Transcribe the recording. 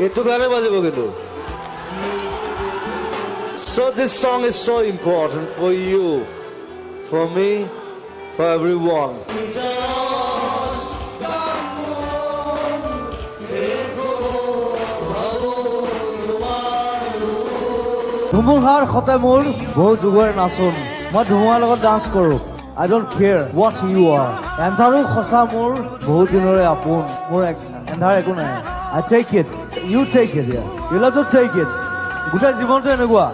এইটো গানে বাজিব কিন্তু So this song is so important for you, for me, for everyone. ধুমুহাৰ খতে মোৰ বহু যুগৰে নাচোন মই ধুমুহাৰ লগত ডান্স কৰোঁ I don't care what you are এন্ধাৰো খসা মোৰ বহু দিনৰে আপোন মোৰ এন্ধাৰ একো নাই I take it you take it yeah you have to take it গোটেই জীৱনটো এনেকুৱা